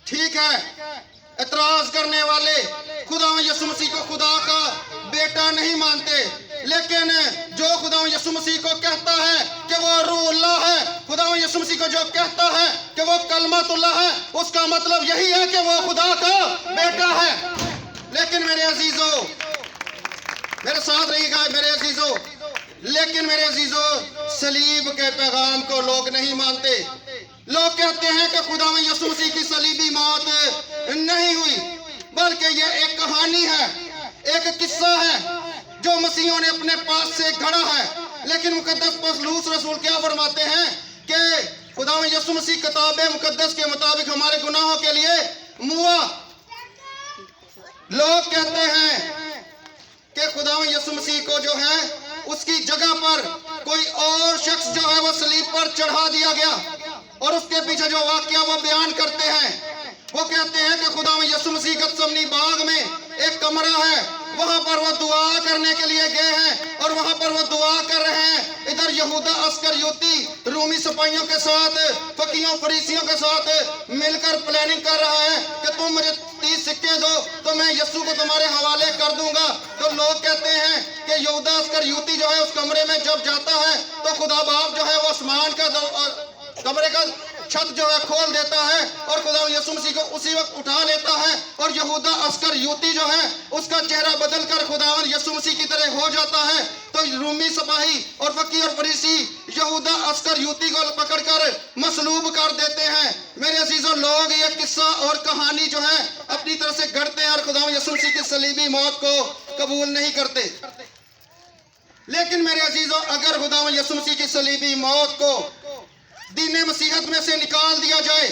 ठीक है, एतराज करने वाले खुदा यीशु मसीह को खुदा का बेटा नहीं मानते, लेकिन जो खुदा यीशु मसीह को कहता है कि वो रूहुल्लाह है, खुदा यीशु मसीह को जो कहता है कि वो कलमतुल्लाह है, उसका मतलब यही है कि वो खुदा का बेटा है। लेकिन मेरे अजीजों, मेरे साथ रहिएगा मेरे अजीजों, लेकिन मेरे अजीजों, सलीब के पैगाम को लोग नहीं मानते। लोग कहते हैं कि खुदा यीशु मसीह की सलीबी मौत नहीं हुई, बल्कि ये एक कहानी है, एक किस्सा है जो मसीहों ने अपने पास से गढ़ा है। लेकिन मुकद्दस पौलुस रसूल क्या फरमाते हैं कि खुदा यीशु मसीह किताब मुकद्दस के मुताबिक हमारे गुनाहों के लिए मुआ। लोग कहते हैं कि खुदा यीशु मसीह को जो है उसकी जगह पर कोई और शख्स जो है वो सलीब पर चढ़ा दिया गया, और उसके पीछे जो वाकया वो बयान करते हैं, वो कहते हैं कि खुदा यीशु मसीह गतसमनी बाग में एक कमरा है, वहां पर वो दुआ करने के लिए गए हैं और वहां पर वो दुआ कर रहे हैं। इधर यहूदा अस्करियोती रूमी सिपाहियों के साथ, फकीयों फरीसियों के साथ मिलकर प्लानिंग कर रहा है कि तुम मुझे 30 सिक्के दो तो मैं यीशु को तुम्हारे हवाले कर दूंगा। तो लोग कहते हैं कि यहूदा अस्करियोती जो है उस कमरे में जब जाता है तो खुदा बाप जो है वो आसमान का कमरे का छत जो है खोल देता है और खुदा यीशु मसीह को उसी वक्त उठा लेता है, और यहूदा अस्करियोती जो है उसका चेहरा बदलकर खुदावन यीशु मसीह की तरह हो जाता है। तो रूमी सिपाही और फकीर और फरीसी यहूदा अस्करियोती को पकड़कर मसलूब कर देते हैं। मेरे अजीजों, लोग ये किस्सा और कहानी जो है अपनी तरह से गढ़ते हैं और खुदा यीशु मसीह की सलीबी मौत को कबूल नहीं करते। लेकिन मेरे अजीजों, अगर खुदा यीशु मसीह की सलीबी मौत को दीन मसीहत में से निकाल दिया जाए,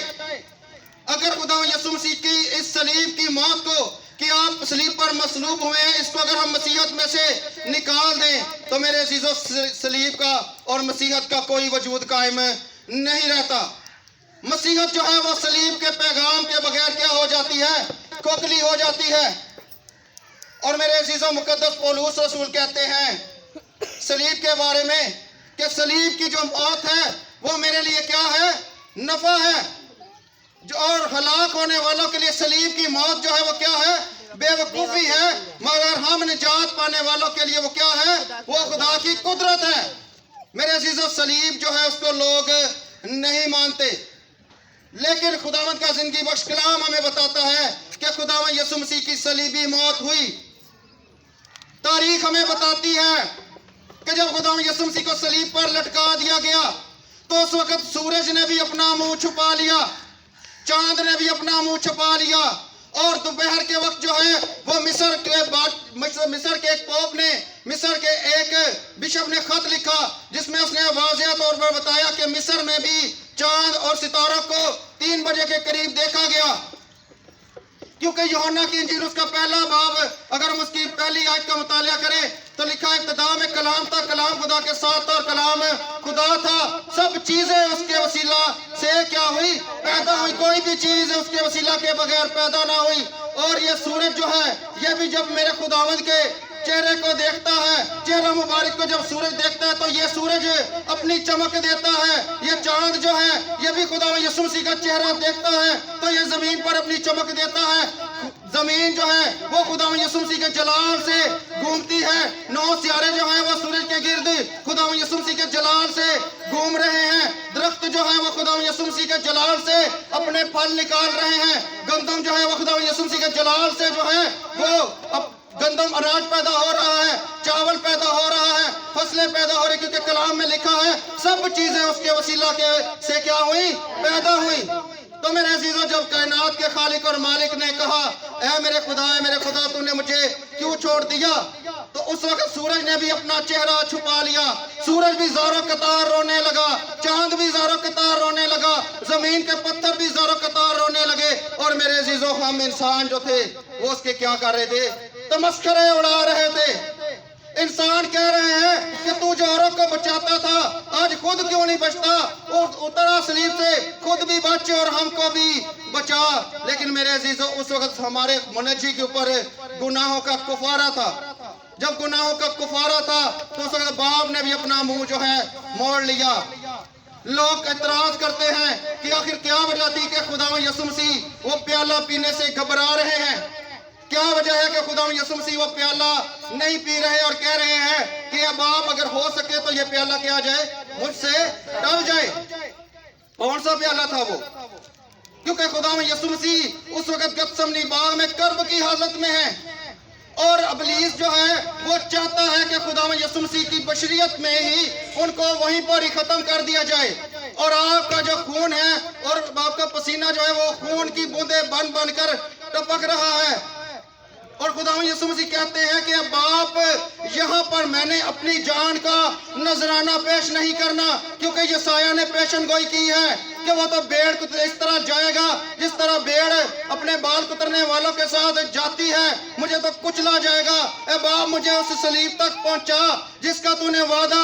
अगर खुदा यीशु मसीह की इस सलीब की मौत को कि आप सलीब पर मसलूब हुए हैं, इसको अगर हम मसीहत में से निकाल दें तो मेरे अजीजों, सलीब का और मसीहत का कोई वजूद कायम नहीं रहता। मसीहत जो है वो सलीब के पैगाम के बगैर क्या हो जाती है? खोखली हो जाती है। और मेरे अजीजों, मुकद्दस पौलुस रसूल कहते हैं सलीब के बारे में कि सलीब की जो मौत है वो मेरे लिए क्या है? नफा है। जो और हलाक होने वालों के लिए सलीब की मौत जो है वो क्या है? बेवकूफ़ी है। मगर हम निजात पाने वालों के लिए वो क्या है? वो खुदा की कुदरत है। मेरे अजीजों, सलीब जो है उसको लोग नहीं मानते, लेकिन खुदावंद का जिंदगी बख्श कलाम हमें बताता है कि खुदावंद यीशु मसीह की सलीबी मौत हुई। तारीख हमें बताती है कि जब खुदावंद यीशु मसीह को सलीब पर लटका दिया गया तो उस वक्त सूरज ने भी अपना मुंह छुपा लिया, चांद ने भी अपना मुंह छुपा लिया, और दोपहर के वक्त जो है वो मिस्र के एक पोप ने, मिस्र के एक बिशप ने खत लिखा जिसमें उसने वाज़ेह तौर पर बताया कि मिस्र में भी चांद और सितारों को 3 बजे के करीब देखा गया। क्योंकि यूहन्ना की इंजील उसका पहला बाब अगर हम उसकी पहली आयत का मुतालिया करें तो लिखा है इब्तिदा में कलाम था, कलाम खुदा के साथ था और कलाम खुदा था। सब चीजें उसके वसीला से क्या हुई? पैदा हुई। कोई भी चीज उसके वसीला के बगैर पैदा ना हुई। और ये सूरज जो है ये भी जब मेरे खुदावंद के चेहरे को देखता है, चेहरा मुबारक को जब सूरज देखता है तो ये सूरज अपनी चमक देता है। ये चांद जो है ये भी खुदा यीशु मसीह का चेहरा देखता है तो ये जमीन पर अपनी चमक देता है। जमीन जो है वो खुदा यीशु मसीह के जलाल से घूमती है। 9 सितारे जो हैं वो सूरज के गिर्द खुदा यीशु मसीह के जलाल से घूम रहे हैं। दरख्त जो है वो खुदा यीशु मसीह के जलाल से अपने फल निकाल रहे हैं। गंदम जो है वो खुदा यीशु मसीह के जलाल से जो है वो गंदम अनाज पैदा हो रहा है, चावल पैदा हो रहा है, फसलें पैदा हो रही, क्योंकि कलाम में लिखा है सब चीजें उसके वसीला के से क्या हुई? पैदा हुई। तो मेरे अजीजों, जब कायनात के खालिक और मालिक ने कहा ऐ मेरे खुदा तूने मुझे क्यों छोड़ दिया, तो उस वक्त सूरज ने भी अपना चेहरा छुपा लिया। सूरज भी ज़ारो कतार रोने लगा, चांद भी ज़ारो कतार रोने लगा, जमीन के पत्थर भी ज़ारो कतार रोने लगे। और मेरे अजीजों, हम इंसान जो थे वो उसके क्या कर रहे थे? तमस्खरे उड़ा रहे थे। इंसान कह रहे हैं कि तू जो औरों को बचाता था आज खुद क्यों नहीं बचता? उतरा सलीब से, खुद भी बच और हमको भी बचा। लेकिन मेरे अजीजों, उस वक्त हमारे मुनज्जी के ऊपर गुनाहों का कुफारा था। जब गुनाहों का कुफारा था तो उस वक्त बाप ने भी अपना मुंह जो है मोड़ लिया। लोग एतराज करते हैं कि आखिर क्या वजह थी कि खुदावंद यीशु मसीह वो प्याला पीने से घबरा रहे हैं? क्या वजह है कि खुदावंद यीशु मसीह वो प्याला नहीं पी रहे और कह रहे हैं कि अब आप अगर हो सके तो ये प्याला क्या जाए, मुझसे टल जाए? कौन सा प्याला था वो? क्योंकि खुदावंद यीशु मसीह उस वक्त गतसमनी बाग में कर्ब की हालत में है और इब्लीस जो है वो चाहता है कि खुदावंद यीशु मसीह की बशरियत में ही उनको वहीं पर ही खत्म कर दिया जाए। और आपका जो खून है और आपका पसीना जो है वो खून की बूंदें बन बनकर टपक रहा है। और खुदावंद यीशु मसीह कहते हैं कि अब आप यहाँ पर मैंने अपनी जान का नजराना पेश नहीं करना, क्योंकि यशायाह ने पेशन गोई की है कि वो तो भेड़ को इस तरह जाएगा जिस तरह भेड़ अपने बाल कुतरने वालों के साथ जाती है, मुझे तो कुचला जाएगा। ए बाप, मुझे उस सलीब तक पहुंचा जिसका तूने वादा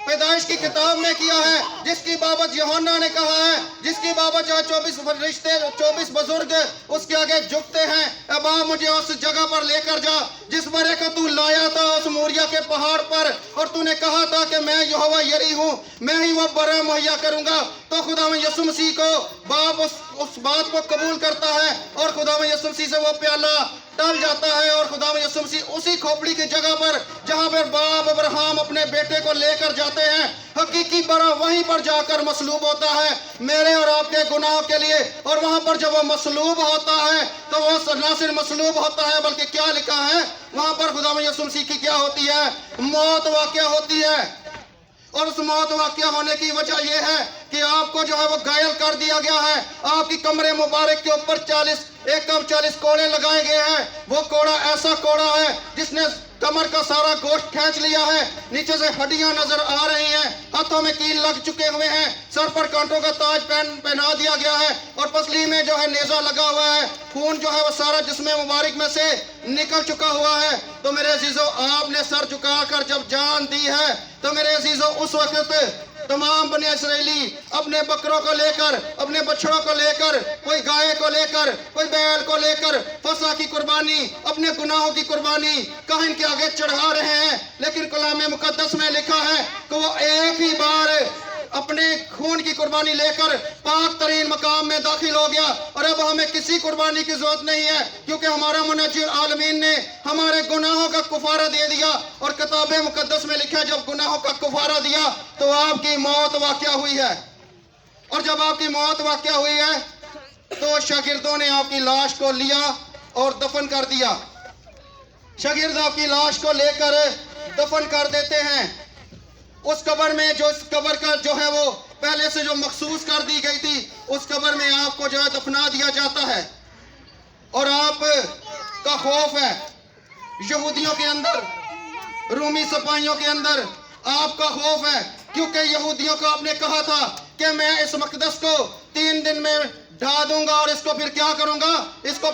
पैदाइश की किताब में किया है, जिसकी बाबत यूहन्ना ने कहा है, जिसकी बाबत जो 24 फरिश्ते 24 बुजुर्ग उसके आगे झुकते हैं। अब आप मुझे उस जगह पर लेकर जा जिस बरे को तू लाया था उस मोरिया के पहाड़ पर, और तूने कहा था कि मैं यहोवा यरी हूँ, मैं ही वो बरा मुहैया करूंगा। तो खुदावंद यीशु मसीह को बाप उस बात को कबूल करता है और खुदावंद यीशु मसीह से वो प्याला टल जाता है। और खुदावंद यीशु मसीह उसी खोपड़ी की जगह पर जहां पर बाप अब्राहम अपने बेटे को लेकर जाते हैं, हकीकी बरा वहीं पर जाकर मसलूब होता है मेरे और आपके गुनाहों के लिए। और वहां पर जब वो मसलूब होता है तो वो न सिर्फ मसलूब होता है बल्कि क्या लिखा है वहां पर खुदावंद यीशु मसीह की क्या होती है, मौत वाक़या होती है। और उस मौत वाक़या होने की वजह यह है कि आपको जो है वो घायल कर दिया गया है। आपकी कमरे मुबारक के ऊपर 40 कोड़े लगाए गए हैं। वो कोड़ा ऐसा कोड़ा है जिसने कमर का सारा गोश्त खींच लिया है, नीचे से हड्डियां नजर आ रही हैं, हाथों में कील लग चुके हुए हैं, सर पर कांटों का ताज पहना दिया गया है और पसली में जो है नेजा लगा हुआ है। खून जो है वो सारा जिस्म मुबारक में से निकल चुका हुआ है। तो मेरे अजीजों, आपने सर झुकाकर जब जान दी है तो मेरे अजीजों उस वक्त तमाम बने इसराइली अपने बकरों को लेकर, अपने बछड़ों को लेकर, कोई गाय को लेकर, कोई बैल को लेकर फसह की कुर्बानी, अपने गुनाहों की कुर्बानी काहिन के आगे चढ़ा रहे हैं। लेकिन कलाम मुकद्दस में लिखा है कि वो एक ही बार अपने खून की कुर्बानी लेकर पाक तरीन मकाम में दाखिल हो गया और अब हमें किसी कुर्बानी की जरूरत नहीं है, क्योंकि हमारा मुनज्जिर आलमीन ने हमारे गुनाहों का कुफारा दे दिया। और किताब मुकद्दस में लिखा है जब गुनाहों का कुफारा दिया तो आपकी मौत वाक़या हुई है। और जब आपकी मौत वाक़या हुई है तो शागिर्दों ने आपकी लाश को लिया और दफन कर दिया। शागिर्द आपकी लाश को लेकर दफन कर देते हैं उस कब्र में, जो इस कब्र का जो है वो पहले से जो मखसूस कर दी गई थी उस कब्र में आपको जो है दफना दिया जाता है। और आप का खौफ है यहूदियों के अंदर, रूमी सिपाहियों के अंदर आपका खौफ है, क्योंकि यहूदियों को आपने कहा था कि मैं इस मकदस को 3 दिन में ढा दूंगा और इसको फिर क्या करूंगा, इसको